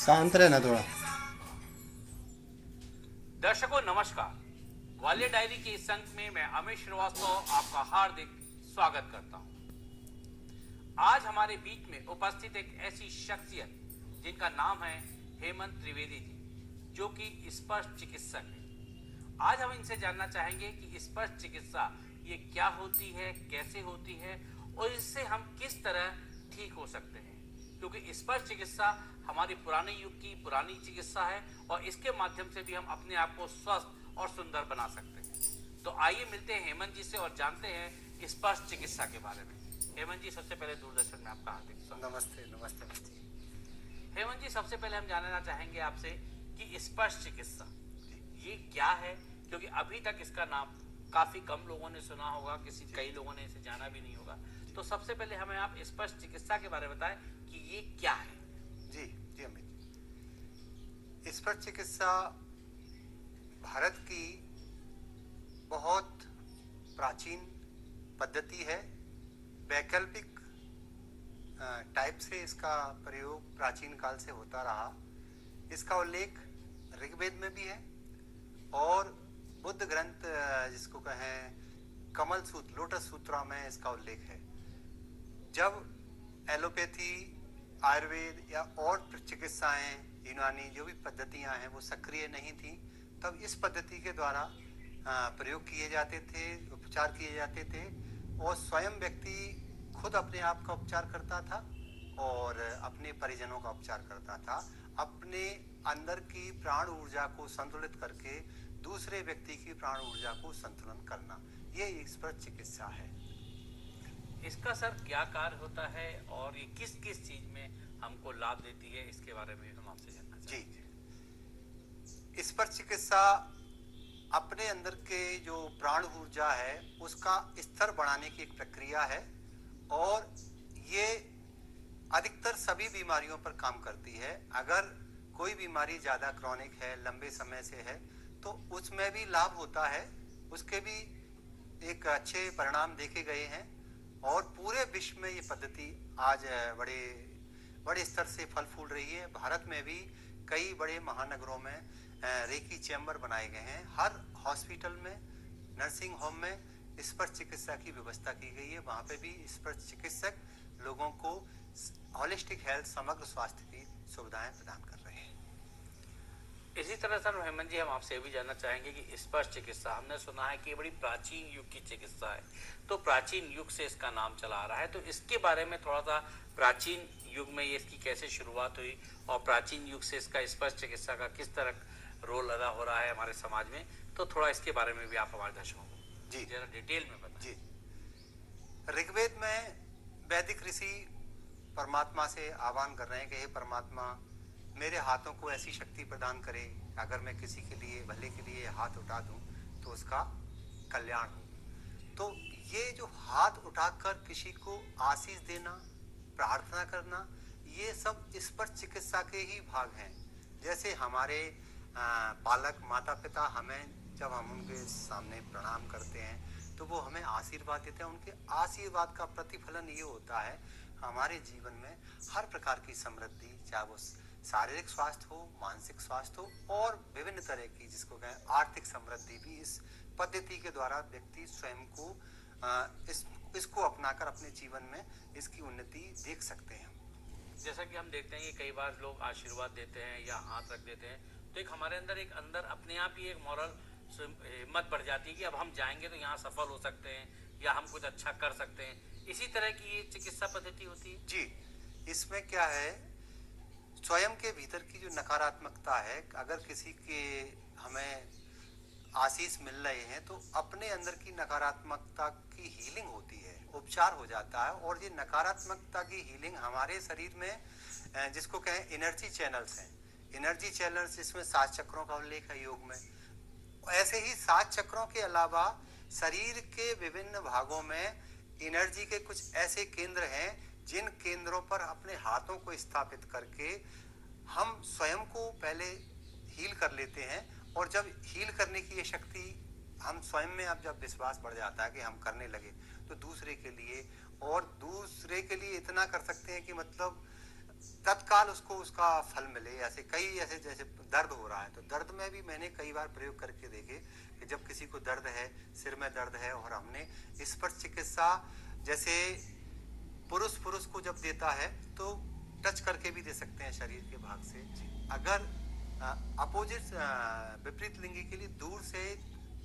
शांत रहना थोड़ा। दर्शकों नमस्कार। ग्वालियर डायरी के इस अंक में मैं अमित श्रीवास्तव आपका हार्दिक स्वागत करता हूं। आज हमारे बीच में उपस्थित एक ऐसी शख्सियत जिनका नाम है हेमंत त्रिवेदी जी, जो कि स्पर्श चिकित्सक है। आज हम इनसे जानना चाहेंगे कि स्पर्श चिकित्सा ये क्या होती है, कैसे होती है और इससे हम किस तरह ठीक हो सकते हैं, क्योंकि स्पर्श चिकित्सा हमारी पुराने युग की पुरानी चिकित्सा है और इसके माध्यम से भी हम अपने आप को स्वस्थ और सुंदर बना सकते हैं। तो आइए मिलते हैं हेमंत जी से और जानते हैं स्पर्श चिकित्सा के बारे में। हेमंत जी, सबसे पहले दूरदर्शन में आपका हार्दिक स्वागत। नमस्ते नमस्ते। हेमंत जी, सबसे पहले हम जानना चाहेंगे आपसे कि स्पर्श चिकित्सा ये क्या है, क्योंकि अभी तक इसका नाम काफी कम लोगों ने सुना होगा, कई लोगों ने इसे जाना भी नहीं होगा। तो सबसे पहले हमें आप स्पर्श चिकित्सा के बारे में बताएं कि ये क्या है। जी जी अमित, स्पर्श चिकित्सा भारत की बहुत प्राचीन पद्धति है। वैकल्पिक टाइप से इसका प्रयोग प्राचीन काल से होता रहा। इसका उल्लेख ऋग्वेद में भी है और बुद्ध ग्रंथ जिसको कहें कमल सूत्र, लोटस सूत्रा में इसका उल्लेख है। जब एलोपैथी, आयुर्वेद या और चिकित्साएं, यूनानी जो भी पद्धतियां हैं वो सक्रिय नहीं थी, तब इस पद्धति के द्वारा प्रयोग किए जाते थे, उपचार किए जाते थे और स्वयं व्यक्ति खुद अपने आप का उपचार करता था और अपने परिजनों का उपचार करता था। अपने अंदर की प्राण ऊर्जा को संतुलित करके दूसरे व्यक्ति की प्राण ऊर्जा को संतुलन करना, ये स्पर्श चिकित्सा है। इसका सर क्या कार्य होता है और ये किस किस चीज में हमको लाभ देती है, इसके बारे में हम आपसे जानना चाहेंगे। जी, स्पर्श चिकित्सा अपने अंदर के जो प्राण ऊर्जा है उसका स्तर बढ़ाने की एक प्रक्रिया है और ये अधिकतर सभी बीमारियों पर काम करती है। अगर कोई बीमारी ज्यादा क्रॉनिक है, लंबे समय से है, तो उसमें भी लाभ होता है, उसके भी एक अच्छे परिणाम देखे गए हैं और पूरे विश्व में ये पद्धति आज बड़े स्तर से फल फूल रही है। भारत में भी कई बड़े महानगरों में रेकी चैम्बर बनाए गए हैं। हर हॉस्पिटल में, नर्सिंग होम में स्पर्श चिकित्सा की व्यवस्था की गई है। वहाँ पे भी स्पर्श चिकित्सक लोगों को होलिस्टिक हेल्थ, समग्र स्वास्थ्य की सुविधाएं प्रदान कर रहे हैं। इसी तरह सर हेमंत जी, हम आपसे भी जानना चाहेंगे कि स्पर्श चिकित्सा, हमने सुना है कि ये बड़ी प्राचीन युग की चिकित्सा है, तो प्राचीन युग से इसका नाम चला आ रहा है, तो इसके बारे में थोड़ा सा, प्राचीन युग में ये इसकी कैसे शुरुआत हुई और प्राचीन युग से इसका स्पर्श चिकित्सा का किस तरह रोल अदा हो रहा है हमारे समाज में, तो थोड़ा इसके बारे में भी आप हमारे दर्शकों को जी जरा डिटेल में बताएं। जी, ऋग्वेद में वैदिक ऋषि परमात्मा से आह्वान कर रहे हैं कि हे परमात्मा, मेरे हाथों को ऐसी शक्ति प्रदान करे, अगर मैं किसी के लिए, भले के लिए हाथ उठा दूं तो उसका कल्याण हो। तो ये जो हाथ उठाकर किसी को आशीष देना, प्रार्थना करना, ये सब स्पर्श चिकित्सा के ही भाग हैं। जैसे हमारे पालक माता पिता हमें, जब हम उनके सामने प्रणाम करते हैं तो वो हमें आशीर्वाद देते हैं। उनके आशीर्वाद का प्रतिफलन ये होता है हमारे जीवन में हर प्रकार की समृद्धि, चाहे वो शारीरिक स्वास्थ्य हो, मानसिक स्वास्थ्य हो और विभिन्न तरह की, जिसको कहें आर्थिक समृद्धि, भी इस पद्धति के द्वारा व्यक्ति स्वयं को इसको अपनाकर अपने जीवन में इसकी उन्नति देख सकते हैं। जैसा कि हम देखते हैं कि कई बार लोग आशीर्वाद देते हैं या हाथ रख देते हैं, तो एक हमारे अंदर अपने आप ही एक मॉरल हिम्मत बढ़ जाती है कि अब हम जाएंगे तो यहाँ सफल हो सकते हैं या हम कुछ अच्छा कर सकते हैं। इसी तरह की ये चिकित्सा पद्धति होती है। जी, इसमें क्या है, स्वयं के भीतर की जो नकारात्मकता है, अगर किसी के हमें आशीष मिल रहे हैं तो अपने अंदर की नकारात्मकता की हीलिंग होती है, उपचार हो जाता है। और ये नकारात्मकता की हीलिंग हमारे शरीर में, जिसको कहें एनर्जी चैनल्स हैं, एनर्जी चैनल्स, जिसमें 7 चक्रों का उल्लेख है योग में। ऐसे ही 7 चक्रों के अलावा शरीर के विभिन्न भागों में एनर्जी के कुछ ऐसे केंद्र हैं जिन केंद्रों पर अपने हाथों को स्थापित करके हम स्वयं को पहले हील कर लेते हैं, और जब हील करने की ये शक्ति हम स्वयं में, अब जब विश्वास बढ़ जाता है कि हम करने लगे, तो दूसरे के लिए इतना कर सकते हैं कि मतलब तत्काल उसको उसका फल मिले। ऐसे कई ऐसे, जैसे दर्द हो रहा है, तो दर्द में भी मैंने कई बार प्रयोग करके देखे कि जब किसी को दर्द है, सिर में दर्द है, और हमने स्पर्श चिकित्सा, जैसे पुरुष को जब देता है तो टच करके भी दे सकते हैं शरीर के भाग से। अगर अपोजिट विपरीत लिंगी के लिए दूर से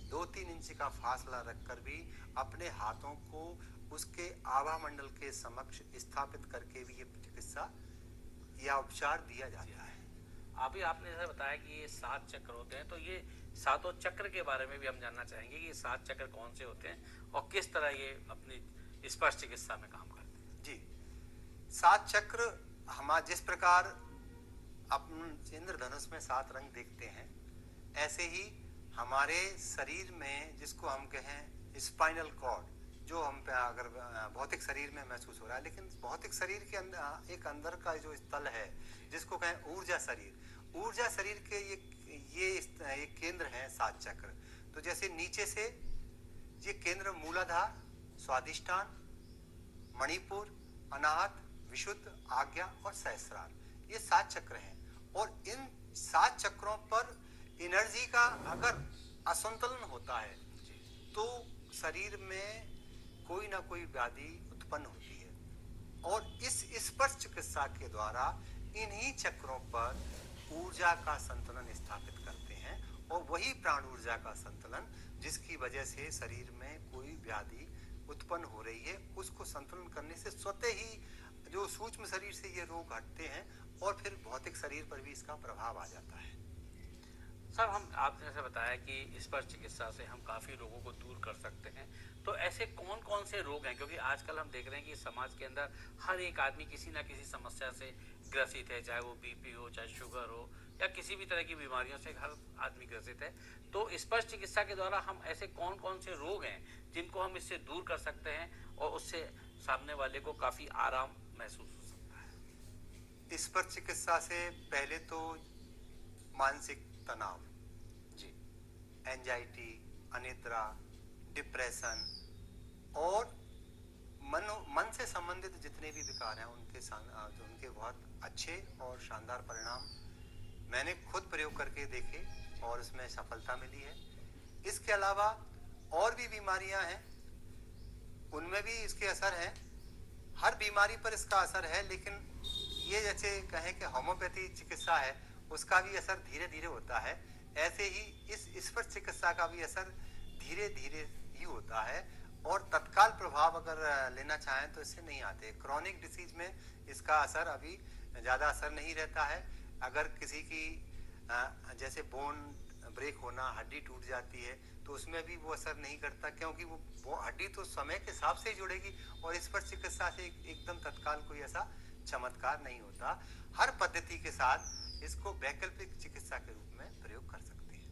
2-3 इंच का फासला रखकर भी अपने हाथों को उसके आभा मंडल के समक्ष स्थापित करके भी ये चिकित्सा या उपचार दिया जाता है। अभी आपने जैसे बताया कि ये 7 चक्र होते हैं, तो ये सातों चक्र के बारे में भी हम जानना चाहेंगे कि ये 7 चक्र कौन से होते हैं और किस तरह ये अपनी स्पर्श चिकित्सा में काम करते हैं। जी, 7 चक्र जिस प्रकार अपन इंद्रधनुष में 7 रंग देखते हैं, ऐसे ही हमारे शरीर में, जिसको हम कहें स्पाइनल कॉर्ड, जो हम पे अगर भौतिक शरीर में महसूस हो रहा है, लेकिन भौतिक शरीर के अंदर एक अंदर का जो स्थल है जिसको कहें ऊर्जा शरीर के ये केंद्र हैं 7 चक्र। तो जैसे नीचे से ये केंद्र मूलाधार, स्वादिष्ठान, मणिपुर, अनाहत, विशुद्ध, आज्ञा और सहस्रार, ये 7 चक्र हैं। और इन 7 चक्रों पर एनर्जी का अगर असंतुलन होता है तो शरीर में कोई ना कोई व्याधि उत्पन्न होती है। और इस स्पर्श चिकित्सा के द्वारा इन्हीं चक्रों पर ऊर्जा का संतुलन स्थापित करते हैं, और वही प्राण ऊर्जा का संतुलन जिसकी वजह से शरीर में कोई व्याधि उत्पन्न हो रही है, उसको संतुलन करने से स्वतः ही जो सूक्ष्म शरीर से ये रोग हटते हैं और फिर भौतिक शरीर पर भी इसका प्रभाव आ जाता है। सर, आपने जैसे बताया कि स्पर्श चिकित्सा से हम काफ़ी रोगों को दूर कर सकते हैं, तो ऐसे कौन कौन से रोग हैं? क्योंकि आजकल हम देख रहे हैं कि समाज के अंदर हर एक आदमी किसी ना किसी समस्या से ग्रसित है, चाहे वो बीपी हो, चाहे शुगर हो, या किसी भी तरह की बीमारियों से हर आदमी ग्रसित है। तो स्पर्श चिकित्सा के द्वारा हम ऐसे कौन कौन से रोग हैं जिनको हम इससे दूर कर सकते हैं और उससे सामने वाले को काफ़ी आराम महसूस हो सकता है? स्पर्श चिकित्सा से पहले तो मानसिक तनाव, जी, एंजाइटी, अनिद्रा, डिप्रेशन और मन से संबंधित जितने भी विकार हैं उनके बहुत अच्छे और शानदार परिणाम मैंने खुद प्रयोग करके देखे और उसमें सफलता मिली है। इसके अलावा और भी बीमारियां हैं, उनमें भी इसके असर हैं। हर बीमारी पर इसका असर है, लेकिन ये जैसे कहें कि होम्योपैथी चिकित्सा है, उसका भी असर धीरे धीरे होता है, ऐसे ही इस स्पर्श चिकित्सा का भी असर धीरे धीरे ही होता है। और तत्काल प्रभाव अगर लेना चाहें तो इससे नहीं आते। क्रॉनिक डिसीज में इसका असर अभी ज़्यादा असर नहीं रहता है। अगर किसी की जैसे बोन ब्रेक होना, हड्डी टूट जाती है, तो उसमें भी वो असर नहीं करता, क्योंकि वो हड्डी तो समय के हिसाब से ही जुड़ेगी, और स्पर्श चिकित्सा से एकदम तत्काल कोई ऐसा चमत्कार नहीं होता। हर पद्धति के साथ इसको वैकल्पिक चिकित्सा के रूप में प्रयोग कर सकते हैं।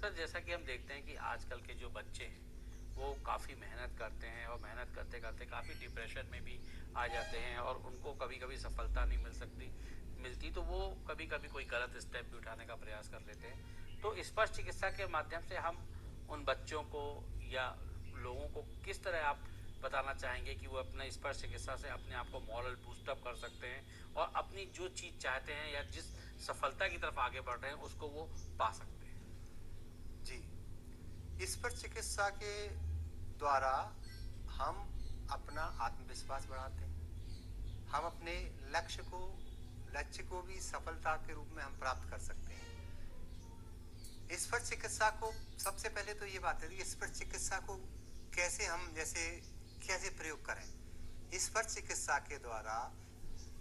सर, जैसा कि हम देखते हैं कि आजकल के जो बच्चे हैं वो काफ़ी मेहनत करते हैं और मेहनत करते करते काफ़ी डिप्रेशन में भी आ जाते हैं, और उनको कभी कभी सफलता नहीं मिलती तो वो कभी कभी कोई गलत स्टेप भी उठाने का प्रयास कर लेते हैं। तो स्पर्श चिकित्सा के माध्यम से हम उन बच्चों को या लोगों को किस तरह आप बताना चाहेंगे कि वो अपने स्पर्श चिकित्सा से अपने आप को मॉरल बूस्टअप कर सकते हैं और अपनी जो चीज़ चाहते हैं या जिस सफलता की तरफ आगे बढ़ रहे हैं उसको वो पा सकते हैं? जी, स्पर्श चिकित्सा के द्वारा हम अपना आत्मविश्वास बढ़ाते हैं, हम अपने लक्ष्य को भी सफलता के रूप में हम प्राप्त कर सकते हैं। स्पर्श चिकित्सा को सबसे पहले तो ये बात है, स्पर्श चिकित्सा को कैसे प्रयोग करें। स्पर्श चिकित्सा के द्वारा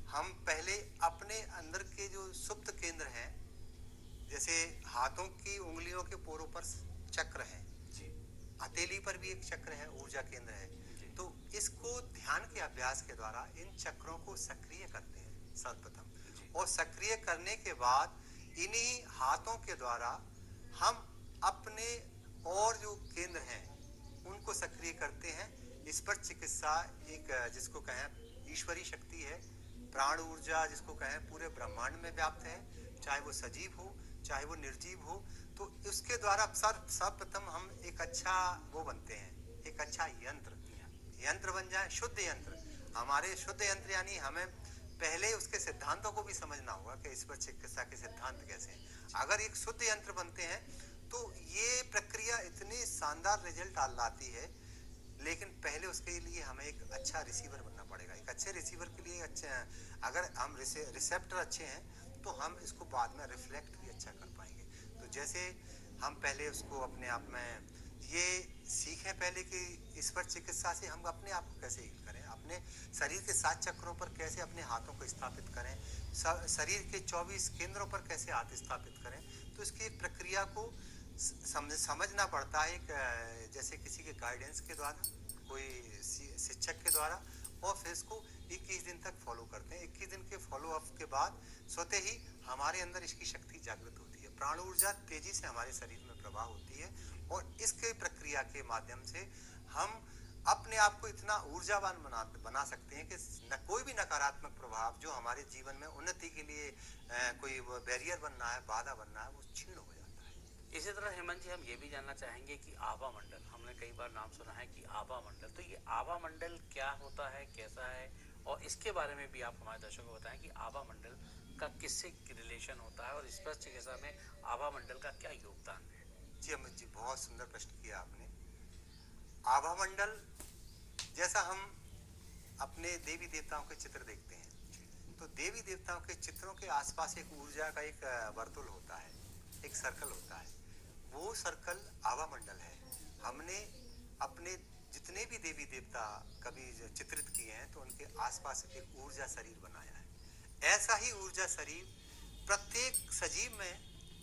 हम पहले अपने अंदर के जो सुप्त केंद्र हैं, जैसे हाथों की उंगलियों के पोरों पर चक्र है, हथेली पर भी एक चक्र है, ऊर्जा केंद्र है, तो इसको ध्यान के अभ्यास के द्वारा इन चक्रों को सक्रिय करते हैं सर्वप्रथम, और सक्रिय करने के बाद इन्हीं हाथों के द्वारा हम अपने और जो केंद्र हैं उनको सक्रिय करते हैं। स्पर्श चिकित्सा एक जिसको कहें ईश्वरी शक्ति है। प्राण ऊर्जा जिसको कहें पूरे ब्रह्मांड में व्याप्त है, चाहे वो सजीव हो चाहे वो निर्जीव हो। तो उसके द्वारा सर्वप्रथम हम एक अच्छा वो बनते हैं, एक अच्छा यंत्र बन जाए, शुद्ध यंत्र। हमारे शुद्ध यंत्र यानी हमें पहले उसके सिद्धांतों को भी समझना होगा कि ईश्वर चिकित्सा के सिद्धांत कैसे हैं। अगर एक शुद्ध यंत्र बनते हैं तो ये प्रक्रिया इतनी शानदार रिजल्ट लाती है, लेकिन पहले उसके लिए हमें एक अच्छा रिसीवर बनना पड़ेगा। एक अच्छे रिसीवर के लिए अगर हम रिसेप्टर अच्छे हैं तो हम इसको बाद में रिफ्लेक्ट भी अच्छा कर पाएंगे। तो जैसे हम पहले उसको अपने आप में ये सीखें पहले कि ईश्वर चिकित्सा से हम अपने आप को कैसे हील करें, अपने शरीर के 7 चक्रों पर कैसे अपने हाथों को स्थापित करें, शरीर के 24 केंद्रों पर कैसे हाथ स्थापित करें। तो इसकी एक प्रक्रिया को समझना पड़ता है, जैसे किसी के गाइडेंस के द्वारा, कोई शिक्षक के द्वारा, और फिर इसको 21 दिन तक फॉलो करते हैं। 21 दिन के फॉलो अप के बाद स्वतः ही हमारे अंदर इसकी शक्ति जागृत होती है, प्राण ऊर्जा तेजी से हमारे शरीर में प्रवाह होती है, और इसके प्रक्रिया के माध्यम से हम अपने आप को इतना ऊर्जावान बना सकते हैं कि कोई भी नकारात्मक प्रभाव जो हमारे जीवन में उन्नति के लिए कोई बैरियर बनना है, बाधा बनना है, वो क्षीण हो जाता है। इसी तरह हेमंत जी, हम ये भी जानना चाहेंगे कि आभा मंडल, हमने कई बार नाम सुना है कि आभा मंडल, तो ये आभा मंडल क्या होता है, कैसा है, और इसके बारे में भी आप हमारे दर्शकों को बताएं कि आभा मंडल का किससे रिलेशन होता है और स्पर्श चिकित्सा में आभा मंडल का क्या योगदान है। जी अमित जी, बहुत सुंदर प्रश्न किया आपने। आभा मंडल, जैसा हम अपने देवी देवताओं के चित्र देखते हैं, तो देवी देवताओं के चित्रों के आसपास एक ऊर्जा का एक वर्तुल होता है, एक सर्कल होता है, वो सर्कल आभा मंडल है। हमने अपने जितने भी देवी देवता कभी चित्रित किए हैं तो उनके आसपास एक ऊर्जा शरीर बनाया है। ऐसा ही ऊर्जा शरीर प्रत्येक सजीव में,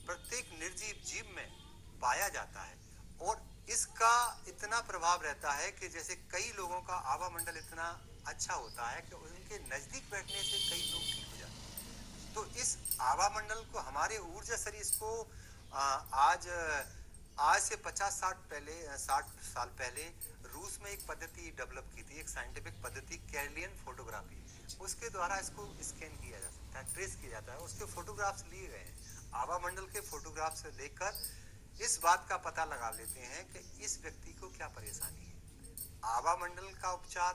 प्रत्येक निर्जीव जीव में पाया जाता है, और इसका इतना प्रभाव रहता है कि जैसे कई लोगों का आभा मंडल इतना अच्छा होता है कि उनके नजदीक बैठने से कई लोग ठीक हो जाते हैं। तो इस आभा मंडल को, हमारे ऊर्जा शरीर, इसको आज से 60 साल पहले रूस में एक पद्धति डेवलप की थी, एक साइंटिफिक पद्धति, कैरलियन फोटोग्राफी। उसके द्वारा इसको स्कैन किया जा सकता है, ट्रेस किया जाता है, उसके फोटोग्राफ्स लिए गए हैं। आभा मंडल के फोटोग्राफ्स लेकर इस बात का पता लगा लेते हैं कि इस व्यक्ति को क्या परेशानी है। आभा मंडल का उपचार,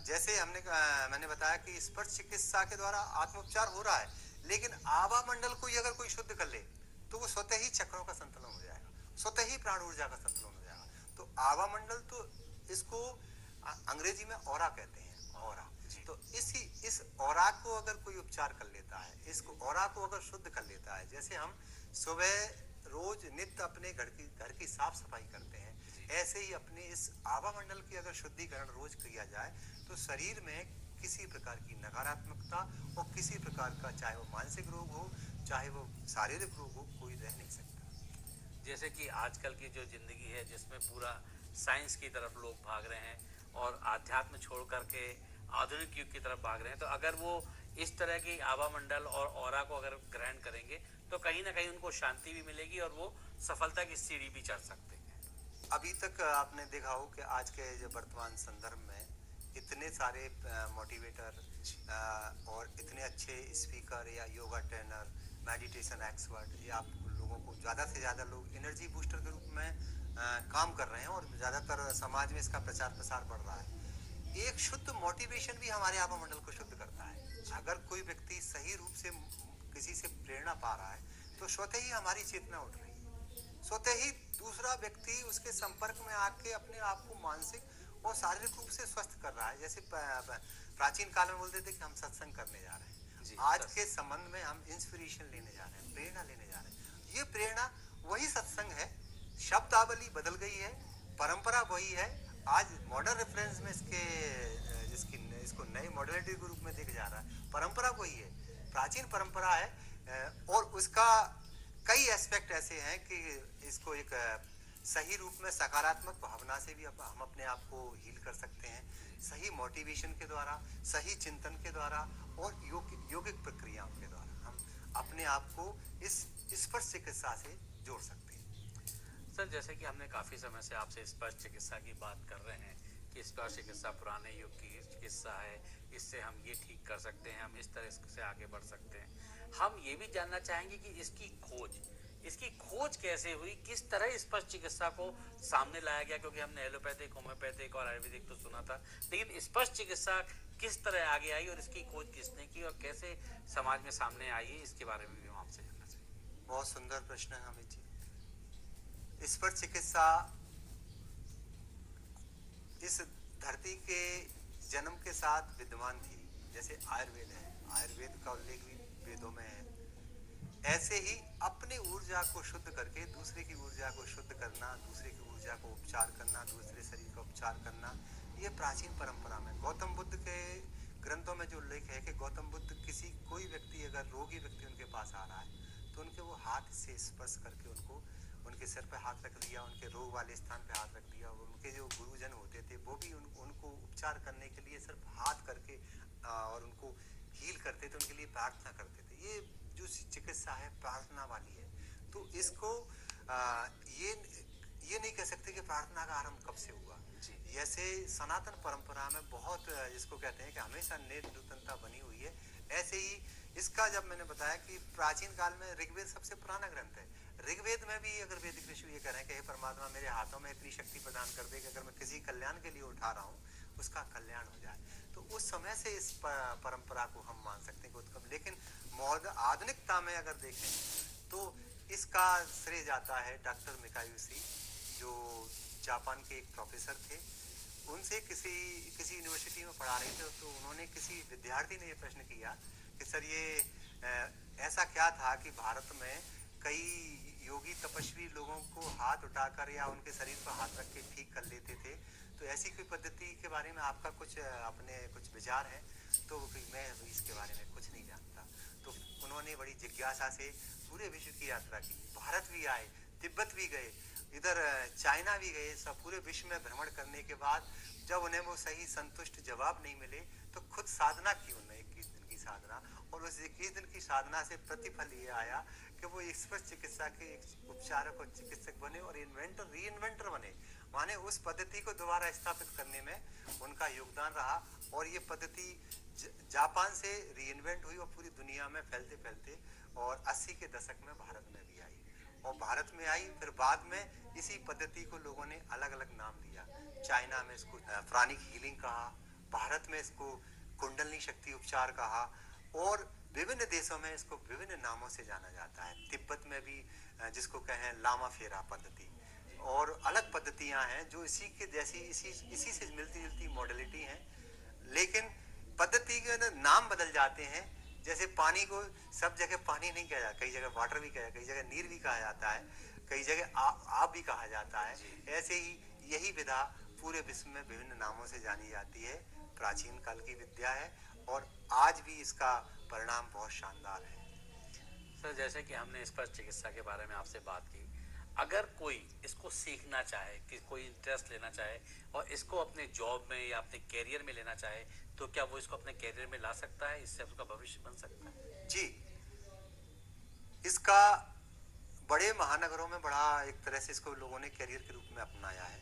जैसे मैंने बताया कि स्पर्श चिकित्सा के द्वारा आत्मोपचार हो रहा है, लेकिन आभा मंडल को अगर कोई शुद्ध कर ले तो वो स्वतः ही चक्रों का संतुलन हो जाएगा, स्वतः ही प्राण ऊर्जा का संतुलन हो जाएगा। तो आभा मंडल, तो इसको अंग्रेजी में ऑरा कहते हैं, ऑरा। तो इस ऑरा को अगर कोई उपचार कर लेता है, इसको ऑरा को अगर शुद्ध कर लेता है, जैसे हम सुबह रोज नित्य अपने घर की साफ सफाई करते हैं, ऐसे ही अपने इस आभा मंडल की अगर शुद्धिकरण रोज किया जाए तो शरीर में किसी प्रकार की नकारात्मकता और किसी प्रकार का, चाहे वो मानसिक रोग हो चाहे वो शारीरिक रोग हो, कोई रह नहीं सकता। जैसे कि आजकल की जो जिंदगी है जिसमें पूरा साइंस की तरफ लोग भाग रहे हैं और आध्यात्म छोड़ करके आधुनिक युग की तरफ भाग रहे हैं, तो अगर वो इस तरह की आभा मंडल और ऑरा को अगर ग्रहण करेंगे तो कहीं ना कहीं उनको शांति भी मिलेगी और वो सफलता की सीढ़ी भी चढ़ सकते हैं। अभी तक आपने देखा हो कि आज के जो वर्तमान संदर्भ में इतने सारे मोटिवेटर और इतने अच्छे स्पीकर या योगा ट्रेनर, मेडिटेशन एक्सपर्ट, ये आप लोगों को ज़्यादा से ज़्यादा लोग एनर्जी बूस्टर के रूप में काम कर रहे हैं, और ज़्यादातर समाज में इसका प्रचार प्रसार बढ़ रहा है। एक शुद्ध मोटिवेशन भी हमारे आभा मंडल को शुद्ध करता है। अगर कोई व्यक्ति सही रूप से किसी से प्रेरणा पा रहा है तो स्वतः ही हमारी चेतना उठ रही है, स्वतः ही दूसरा व्यक्ति उसके संपर्क में आके अपने आप को मानसिक और शारीरिक रूप से स्वस्थ कर रहा है। जैसे प्राचीन काल में बोलते थे कि हम सत्संग करने जा रहे हैं, आज के संबंध में हम इंस्पिरेशन लेने जा रहे हैं, प्रेरणा लेने जा रहे हैं। ये प्रेरणा वही सत्संग है, शब्दावली बदल गई है, परंपरा वही है। आज मॉडर्न रेफरेंस में इसको नई मॉडर्निटी के रूप में देखा जा रहा है। परंपरा वही है, प्राचीन परंपरा है, और उसका कई एस्पेक्ट ऐसे हैं कि इसको एक सही रूप में सकारात्मक भावना से भी हम अपने आप को हील कर सकते हैं, सही मोटिवेशन के द्वारा, सही चिंतन के द्वारा और योगिक प्रक्रियाओं के द्वारा हम अपने आप को इस स्पर्श चिकित्सा से जोड़ सकते हैं। सर, जैसे कि हमने काफ़ी समय से आपसे स्पर्श चिकित्सा की बात कर रहे हैं कि स्पर्श चिकित्सा पुराने युग की चिकित्सा है, इससे हम ये ठीक कर सकते हैं, हम इस तरह से आगे बढ़ सकते हैं। हम ये भी जानना चाहेंगे कि इसकी खोज कैसे हुई, किस तरह स्पर्श चिकित्सा को सामने लाया गया, क्योंकि हमने एलोपैथिक, होम्योपैथिक और आयुर्वेदिक तो सुना था, लेकिन स्पर्श चिकित्सा किस तरह आगे आई और इसकी खोज किसने की और कैसे समाज में सामने आई है, इसके बारे में भी हम आपसे जानना चाहिए। बहुत सुंदर प्रश्न है अमित जी। स्पर्श चिकित्सा इस धरती के जन्म के साथ विद्यमान थी। जैसे आयुर्वेद है, आयुर्वेद का उल्लेख भी वेदों में है। ऐसे ही अपनी ऊर्जा को शुद्ध करके दूसरे की ऊर्जा को शुद्ध करना, दूसरे की ऊर्जा को उपचार करना, दूसरे शरीर का उपचार करना, ये प्राचीन परंपरा में गौतम बुद्ध के ग्रंथों में जो उल्लेख है कि गौतम बुद्ध कोई व्यक्ति अगर रोगी व्यक्ति उनके पास आ रहा है तो उनके वो हाथ से स्पर्श करके उनको उनके सिर पे हाथ रख दिया, उनके रोग वाले स्थान पे हाथ रख दिया। और उनके जो गुरुजन होते थे वो भी उनको उपचार करने के लिए सिर्फ हाथ करके और उनको हील करते थे, उनके लिए प्रार्थना करते थे। ये जो चिकित्सा है प्रार्थना वाली है। तो इसको ये नहीं कह सकते कि प्रार्थना का आरंभ कब से हुआ। जैसे सनातन परंपरा में बहुत जिसको कहते हैं कि हमेशा नूतनता बनी हुई है, ऐसे ही इसका जब मैंने बताया कि प्राचीन काल में ऋग्वेद सबसे पुराना ग्रंथ है। ऋग्वेद में भी अगर वैदिक ऋषि ये कह रहे हैं कि हे परमात्मा मेरे हाथों में इतनी शक्ति प्रदान कर दे कि अगर मैं किसी कल्याण के लिए उठा रहा हूँ उसका कल्याण हो जाए, तो उस समय से इस परंपरा को हम मान सकते हैं कि उत्कम। लेकिन आधुनिकता में अगर देखें तो इसका श्रेय जाता है डॉक्टर मिकायुशी, जो जापान के एक प्रोफेसर थे। उनसे किसी यूनिवर्सिटी में पढ़ा रहे थे तो उन्होंने किसी विद्यार्थी ने ये प्रश्न किया कि सर ये ऐसा क्या था कि भारत में कई योगी तपस्वी लोगों को हाथ उठाकर या उनके शरीर पर हाथ रख के ठीक कर लेते थे, तो ऐसी कोई पद्धति के बारे में आपका कुछ विचार है? तो मैं इसके बारे में कुछ नहीं जानता। तो उन्होंने बड़ी जिज्ञासा से पूरे विश्व की यात्रा की, भारत भी आए, तिब्बत भी गए, इधर चाइना भी गए। सब पूरे विश्व में भ्रमण करने के बाद जब उन्हें वो सही संतुष्ट जवाब नहीं मिले तो खुद साधना की उन्होंने 21 दिन की साधना, और उस 21 दिन की साधना से प्रतिफल ये आया कि वो स्पर्श चिकित्सा के एक उपचारक और चिकित्सक बने और रीइन्वेंटर बने। माने उस पद्धति को दोबारा स्थापित करने में उनका योगदान रहा और ये पद्धति जापान से रीइन्वेंट हुई और पूरी दुनिया में फैलते फैलते और 80 के दशक में भारत में भी आई। और भारत में आई, फिर बाद में इसी पद्धति को लोगों ने अलग अलग नाम दिया। चाइना में इसको प्राणिक हीलिंग कहा, भारत में इसको कुंडलनी शक्ति उपचार कहा, और विभिन्न देशों में इसको विभिन्न नामों से जाना जाता है। तिब्बत में भी जिसको कहें लामा फेरा पद्धति, और अलग पद्धतियां हैं जो इसी के जैसी इसी से मिलती जुलती मॉडलिटी हैं, लेकिन पद्धति के नाम बदल जाते हैं। जैसे पानी को सब जगह पानी नहीं कहा जाता, कई जगह वाटर भी कहा जाता है, कई जगह नीर भी कहा जाता है, कई जगह आप भी कहा जाता है। ऐसे ही यही विधा पूरे विश्व में विभिन्न नामों से जानी जाती है। प्राचीन काल की विद्या है और आज भी इसका परिणाम बहुत शानदार है। सर, जैसे कि हमने स्पर्श चिकित्सा के बारे में आपसे बात की, अगर कोई इसको सीखना चाहे, कि कोई इंटरेस्ट लेना चाहे और इसको अपने जॉब में या अपने कैरियर में लेना चाहे, तो क्या वो इसको अपने कैरियर में ला सकता है? इससे उसका भविष्य बन सकता है? जी, इसका बड़े महानगरों में बड़ा एक तरह से इसको लोगों ने कैरियर के रूप में अपनाया है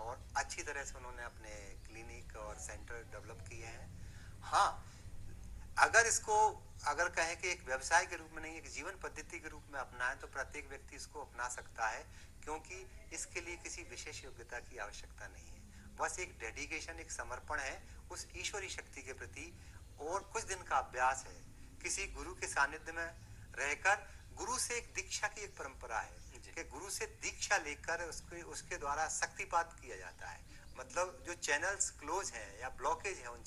और अच्छी तरह से उन्होंने अपने क्लिनिक और सेंटर डेवलप किए हैं। हाँ, अगर कहें कि एक व्यवसाय के रूप में नहीं, एक जीवन पद्धति के रूप में अपनाएं तो प्रत्येक व्यक्ति इसको अपना सकता है, क्योंकि इसके लिए किसी विशेष योग्यता की आवश्यकता नहीं है। बस एक डेडिकेशन, एक समर्पण है उस ईश्वरी शक्ति के प्रति, और कुछ दिन का अभ्यास है। किसी गुरु के सानिध्य में रहकर, गुरु से एक दीक्षा की एक परंपरा है कि गुरु से दीक्षा लेकर उसके द्वारा शक्तिपात किया जाता है। मतलब जो चैनल्स क्लोज हैं या ब्लॉकेज है, उन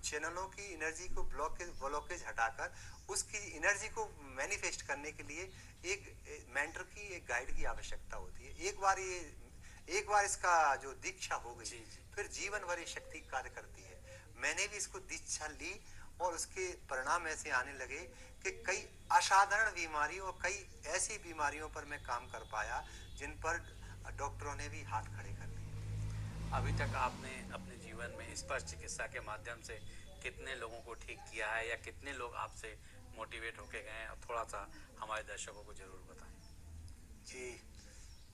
चैनलों की एनर्जी को ब्लॉकेज हटाकर उसकी एनर्जी को मैनिफेस्ट करने के लिए एक मेंटर की, एक गाइड की आवश्यकता होती है। एक बार इसका जो दीक्षा हो गई, फिर जीवन भर ये शक्ति कार्य करती है। मैंने भी इसको दीक्षा ली और उसके परिणाम ऐसे आने लगे कि कई असाधारण बीमारियों और कई ऐसी बीमारियों पर मैं काम कर पाया जिन पर डॉक्टरों ने भी हाथ खड़े कर दिए। अभी तक आपने अपने जीवन में स्पर्श चिकित्सा के माध्यम से कितने लोगों को ठीक किया है, या कितने लोग आपसे मोटिवेट होके गए हैं? थोड़ा सा हमारे दर्शकों को जरूर बताएं। जी,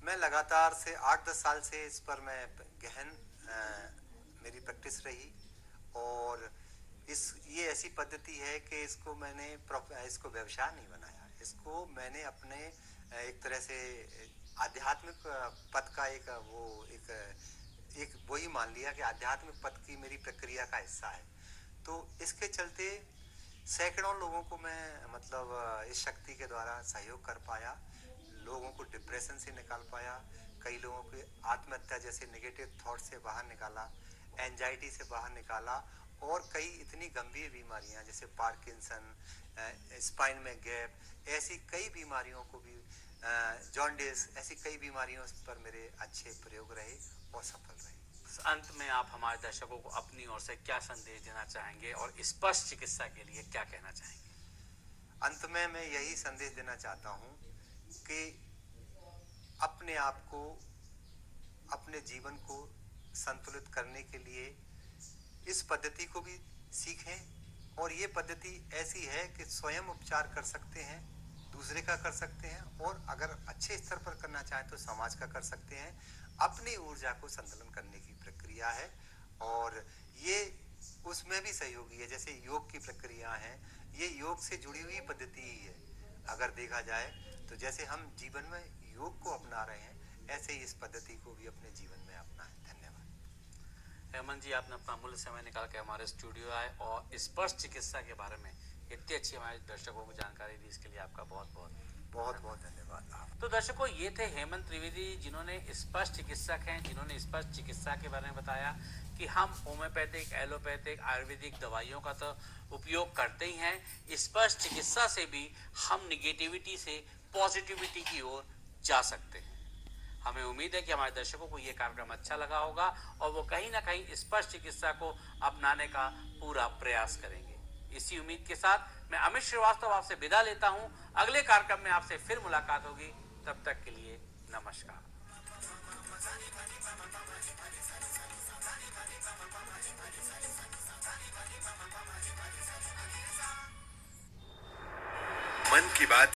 मैं लगातार से 8-10 साल से इस पर मैं गहन मेरी प्रैक्टिस रही। और ये ऐसी पद्धति है कि इसको मैंने इसको व्यवसाय नहीं बनाया, इसको मैंने अपने एक तरह से आध्यात्मिक पथ का एक वही मान लिया कि आध्यात्मिक पथ की मेरी प्रक्रिया का हिस्सा है। तो इसके चलते सैकड़ों लोगों को मैं मतलब इस शक्ति के द्वारा सहयोग कर पाया, लोगों को डिप्रेशन से निकाल पाया, कई लोगों के आत्महत्या जैसे नेगेटिव थॉट से बाहर निकाला, एंजाइटी से बाहर निकाला, और कई इतनी गंभीर बीमारियां जैसे पार्किंसन, स्पाइन में गैप, ऐसी कई बीमारियों को भी, जॉन्डिस, ऐसी कई बीमारियों पर मेरे अच्छे प्रयोग रहे और सफल रहे। अंत में आप हमारे दर्शकों को अपनी ओर से क्या संदेश देना चाहेंगे और स्पर्श चिकित्सा के लिए क्या कहना चाहेंगे? अंत में मैं यही संदेश देना चाहता हूं कि अपने आप को, अपने जीवन को संतुलित करने के लिए इस पद्धति को भी सीखें। और ये पद्धति ऐसी है कि स्वयं उपचार कर सकते हैं, दूसरे का कर सकते हैं, और अगर अच्छे स्तर पर करना चाहें तो समाज का कर सकते हैं। अपनी ऊर्जा को संतुलन करने की प्रक्रिया है, और ये उसमें भी सहयोगी है। जैसे योग की प्रक्रिया है, ये योग से जुड़ी हुई पद्धति ही है अगर देखा जाए तो। जैसे हम जीवन में योग को अपना रहे हैं, ऐसे ही इस पद्धति को भी अपने जीवन में अपनाएं। धन्यवाद। हेमंत जी, आपने अपना मूल्य समय निकाल के हमारे स्टूडियो आए और स्पर्श चिकित्सा के बारे में इतनी अच्छी हमारे दर्शकों को जानकारी दी, इसके लिए आपका बहुत बहुत धन्यवाद। तो दर्शकों, ये थे हेमंत त्रिवेदी, जिन्होंने स्पर्श चिकित्सक हैं, जिन्होंने स्पर्श चिकित्सा के बारे में बताया कि हम होम्योपैथिक, एलोपैथिक, आयुर्वेदिक दवाइयों का तो उपयोग करते ही हैं, स्पर्श चिकित्सा से भी हम निगेटिविटी से पॉजिटिविटी की ओर जा सकते हैं। हमें उम्मीद है कि हमारे दर्शकों को ये कार्यक्रम अच्छा लगा होगा और वो कहीं ना कहीं स्पर्श चिकित्सा को अपनाने का पूरा प्रयास करेंगे। इसी उम्मीद के साथ मैं अमित श्रीवास्तव आपसे विदा लेता हूं। अगले कार्यक्रम में आपसे फिर मुलाकात होगी, तब तक के लिए नमस्कार। मन की बात